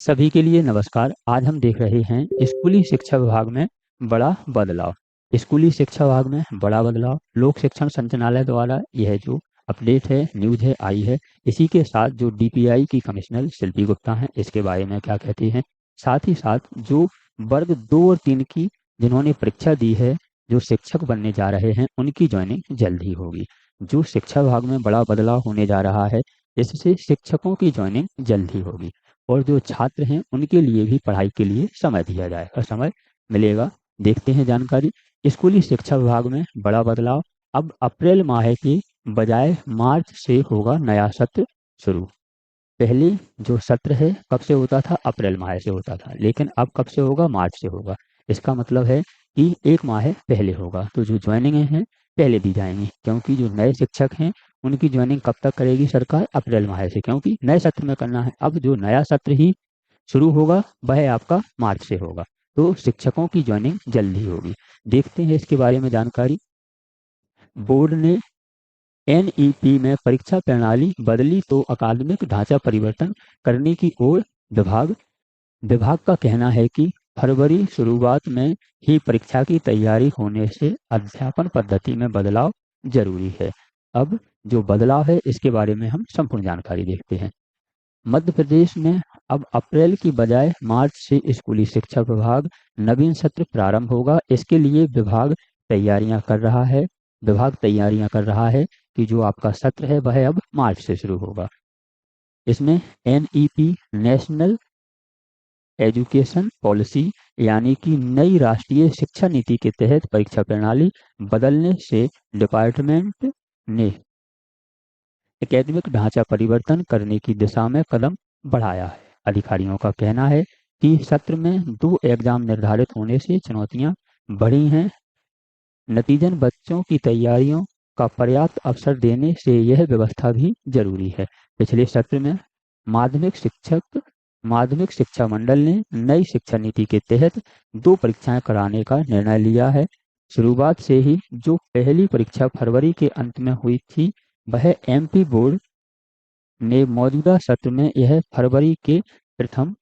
सभी के लिए नमस्कार। आज हम देख रहे हैं स्कूली शिक्षा विभाग में बड़ा बदलाव। स्कूली शिक्षा विभाग में बड़ा बदलाव लोक शिक्षण संचालनालय द्वारा यह जो अपडेट है, न्यूज़ है, आई है। इसी के साथ जो डीपीआई की कमिश्नर शिल्पी गुप्ता हैं, इसके बारे में क्या कहती हैं। साथ ही साथ जो वर्ग 2 और 3 की जिन्होंने परीक्षा दी है, जो शिक्षक बनने जा रहे हैं, उनकी ज्वाइनिंग जल्द ही होगी। जो शिक्षा विभाग में बड़ा बदलाव होने जा रहा है, इससे शिक्षकों की ज्वाइनिंग जल्द ही होगी और जो छात्र हैं उनके लिए भी पढ़ाई के लिए समय दिया जाएगा, समय मिलेगा। देखते हैं जानकारी। स्कूली शिक्षा विभाग में बड़ा बदलाव। अब अप्रैल माह के बजाय मार्च से होगा नया सत्र शुरू। पहले जो सत्र है कब से होता था? अप्रैल माह से होता था, लेकिन अब कब से होगा? मार्च से होगा। इसका मतलब है कि एक माह पहले होगा। तो जो ज्वाइनिंग हैं पहले दी जाएंगी, क्योंकि जो नए शिक्षक हैं उनकी ज्वाइनिंग कब तक करेगी सरकार? अप्रैल माह से, क्योंकि नए सत्र में करना है। अब जो नया सत्र ही शुरू होगा वह आपका मार्च से होगा, तो शिक्षकों की ज्वाइनिंग जल्दी होगी। देखते हैं इसके बारे में जानकारी। बोर्ड ने एनईपी में परीक्षा प्रणाली बदली तो अकादमिक ढांचा परिवर्तन करने की ओर विभाग विभाग का कहना है कि फरवरी शुरुआत में ही परीक्षा की तैयारी होने से अध्यापन पद्धति में बदलाव जरूरी है। अब जो बदलाव है इसके बारे में हम संपूर्ण जानकारी देखते हैं। मध्य प्रदेश में अब अप्रैल की बजाय मार्च से स्कूली शिक्षा विभाग नवीन सत्र प्रारंभ होगा। इसके लिए विभाग तैयारियां कर रहा है कि जो आपका सत्र है वह अब मार्च से शुरू होगा। इसमें एनईपी नेशनल एजुकेशन पॉलिसी यानी कि नई राष्ट्रीय शिक्षा नीति के तहत परीक्षा प्रणाली बदलने से डिपार्टमेंट ने एकेडमिक ढांचा परिवर्तन करने की दिशा में कदम बढ़ाया है। अधिकारियों का कहना है कि सत्र में 2 एग्जाम निर्धारित होने से चुनौतियां बढ़ी हैं। नतीजन बच्चों की तैयारियों का पर्याप्त अवसर देने से यह व्यवस्था भी जरूरी है। पिछले सत्र में माध्यमिक शिक्षा मंडल ने नई शिक्षा नीति के तहत 2 परीक्षाएं कराने का निर्णय लिया है। शुरुआत से ही जो पहली परीक्षा फरवरी के अंत में हुई थी, वह एमपी बोर्ड ने मौजूदा सत्र में यह फरवरी के प्रथम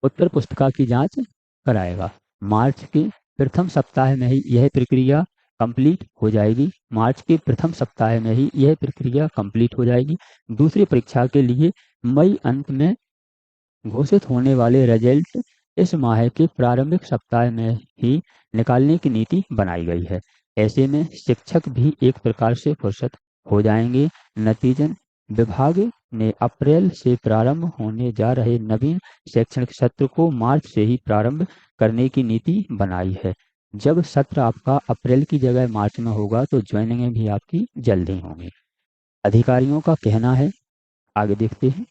उत्तर पुस्तिका की जांच कराएगा। मार्च के प्रथम सप्ताह में ही यह प्रक्रिया कंप्लीट हो जाएगी। दूसरी परीक्षा के लिए मई अंत में घोषित होने वाले रिजल्ट इस माह के प्रारंभिक सप्ताह में ही निकालने की नीति बनाई गई है। ऐसे में शिक्षक भी एक प्रकार से फुर्सत हो जाएंगे। नतीजन विभाग ने अप्रैल से प्रारंभ होने जा रहे नवीन शैक्षणिक सत्र को मार्च से ही प्रारंभ करने की नीति बनाई है। जब सत्र आपका अप्रैल की जगह मार्च में होगा तो ज्वाइनिंग भी आपकी जल्दी होंगी। अधिकारियों का कहना है, आगे देखते हैं।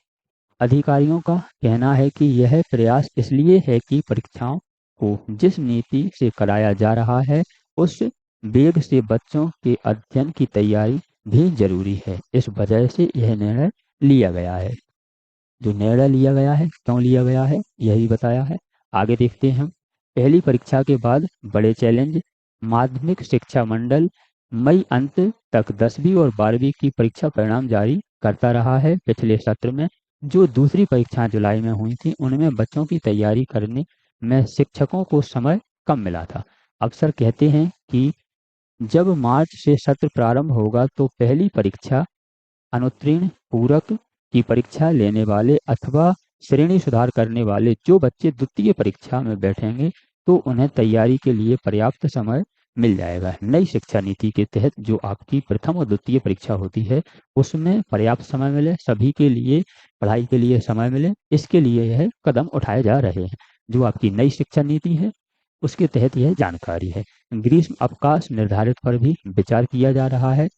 अधिकारियों का कहना है कि यह प्रयास इसलिए है कि परीक्षाओं को जिस नीति से कराया जा रहा है उस वेग से बच्चों के अध्ययन की तैयारी भी जरूरी है। इस वजह से यह निर्णय लिया गया है। जो निर्णय लिया गया है, क्यों लिया गया है, यही बताया है। आगे देखते हैं। पहली परीक्षा के बाद बड़े चैलेंज। माध्यमिक शिक्षा मंडल मई अंत तक 10वीं और 12वीं की परीक्षा परिणाम जारी करता रहा है। पिछले सत्र में जो दूसरी परीक्षाएं जुलाई में हुई थी, उनमें बच्चों की तैयारी करने में शिक्षकों को समय कम मिला था। अफसर कहते हैं कि जब मार्च से सत्र प्रारंभ होगा तो पहली परीक्षा अनुत्तीर्ण पूरक की परीक्षा लेने वाले अथवा श्रेणी सुधार करने वाले जो बच्चे द्वितीय परीक्षा में बैठेंगे तो उन्हें तैयारी के लिए पर्याप्त समय मिल जाएगा। नई शिक्षा नीति के तहत जो आपकी प्रथम और द्वितीय परीक्षा होती है उसमें पर्याप्त समय मिले, सभी के लिए पढ़ाई के लिए समय मिले, इसके लिए यह कदम उठाए जा रहे हैं। जो आपकी नई शिक्षा नीति है उसके तहत यह जानकारी है। ग्रीष्म अवकाश निर्धारित पर भी विचार किया जा रहा है।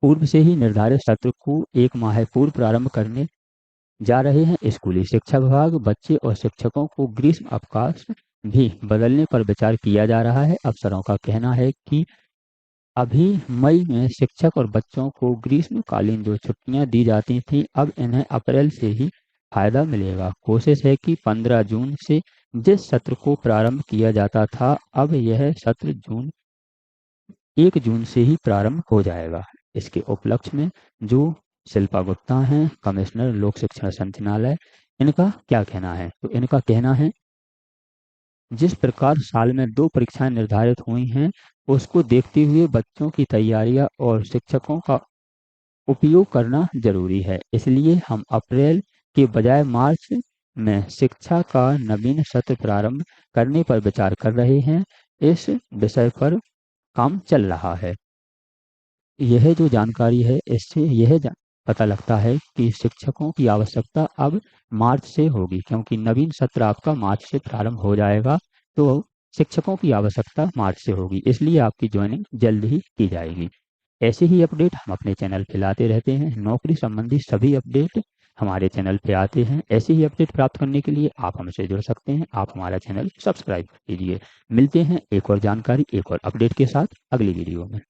पूर्व से ही निर्धारित सत्र को 1 माह पूर्व प्रारंभ करने जा रहे हैं स्कूली शिक्षा विभाग। बच्चे और शिक्षकों को ग्रीष्म अवकाश भी बदलने पर विचार किया जा रहा है। अफसरों का कहना है कि अभी मई में शिक्षक और बच्चों को ग्रीष्मकालीन जो छुट्टियां दी जाती थी, अब इन्हें अप्रैल से ही फायदा मिलेगा। कोशिश है कि 15 जून से जिस सत्र को प्रारंभ किया जाता था, अब यह सत्र 1 जून से ही प्रारंभ हो जाएगा। इसके उपलक्ष्य में जो शिल्पा गुप्ता हैं, कमिश्नर लोक शिक्षण संचालनालय, इनका क्या कहना है? तो इनका कहना है, जिस प्रकार साल में 2 परीक्षाएं निर्धारित हुई हैं, उसको देखते हुए बच्चों की तैयारियां और शिक्षकों का उपयोग करना जरूरी है। इसलिए हम अप्रैल के बजाय मार्च में शिक्षा का नवीन सत्र प्रारंभ करने पर विचार कर रहे हैं। इस विषय पर काम चल रहा है। यह जो जानकारी है, इससे पता लगता है कि शिक्षकों की आवश्यकता अब मार्च से होगी, क्योंकि नवीन सत्र आपका मार्च से प्रारंभ हो जाएगा, तो शिक्षकों की आवश्यकता मार्च से होगी, इसलिए आपकी ज्वाइनिंग जल्द ही की जाएगी। ऐसे ही अपडेट हम अपने चैनल पे लाते रहते हैं। नौकरी संबंधी सभी अपडेट हमारे चैनल पे आते हैं। ऐसे ही अपडेट प्राप्त करने के लिए आप हमसे जुड़ सकते हैं। आप हमारा चैनल सब्सक्राइब कीजिए। मिलते हैं एक और जानकारी, एक और अपडेट के साथ अगली वीडियो में।